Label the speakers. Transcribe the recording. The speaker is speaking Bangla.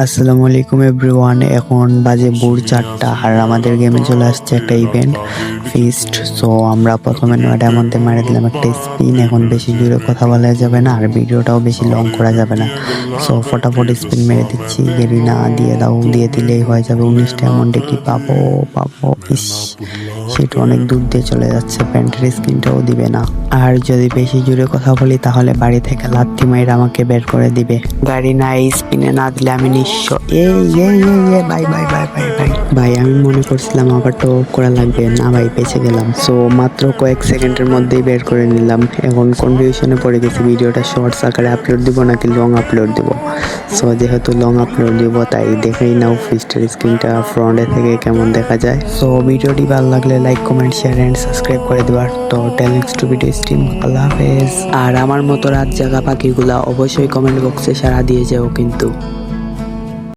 Speaker 1: আসসালামু আলাইকুম এভরিওয়ান। এখন বাজে ভোর 4টা আর আমাদের গেমে চলে আসছে একটা ইভেন্ট ফিস্ট। সো আমরা প্রথমে নয়টার মধ্যে মারা দিলাম একটা স্পিন। এখন বেশি জোরে কথা বলা যাবে না আর ভিডিওটাও বেশি লং করা যাবে না। সো ফটাফট স্পিন মেরে দিচ্ছি। গেরিনা দিয়ে দাও, দিয়ে দিলেই হয়ে যাবে 19টা অ্যামাউন্টে। কি পাবো পাবো, ইস সেটা অনেক দূর দিয়ে চলে যাচ্ছে, প্যান্টের স্পিনটাও দিবে না। আর যদি বেশি জোরে কথা বলি তাহলে বাড়ি থেকে লাথি মাইর আমাকে বের করে দিবে। গাড়ি না এই স্পিনে না দিলে আমি নিঃস্ব। Bye bye bye bye bye ভাই, আমি মনে করছিলাম আবার তো করা লাগবে না ভাই, বেঁচে গেলাম। সো মাত্র কয়েক সেকেন্ডের মধ্যেই বের করে নিলাম। এখন কনফিউশনে পড়ে গেছি ভিডিওটা শর্টস আকারে আপলোড দিব নাকি লং আপলোড দিব। সো যেহেতু লং আপলোড দিব তাই দেখেই নাও ফিস্টের স্ক্রিনটা ফ্রন্টে থেকে কেমন দেখা যায়। সো ভিডিওটি ভালো লাগলে like comment share and subscribe করে দেওয়ার। তো টেল নেক্সট ভিডিও স্ট্রিম, আল্লাহ হাফেজ। আর আমার মতো রাত জাগা পাখিগুলা অবশ্যই কমেন্ট বক্সে সাড়া দিয়ে যাও কিন্তু।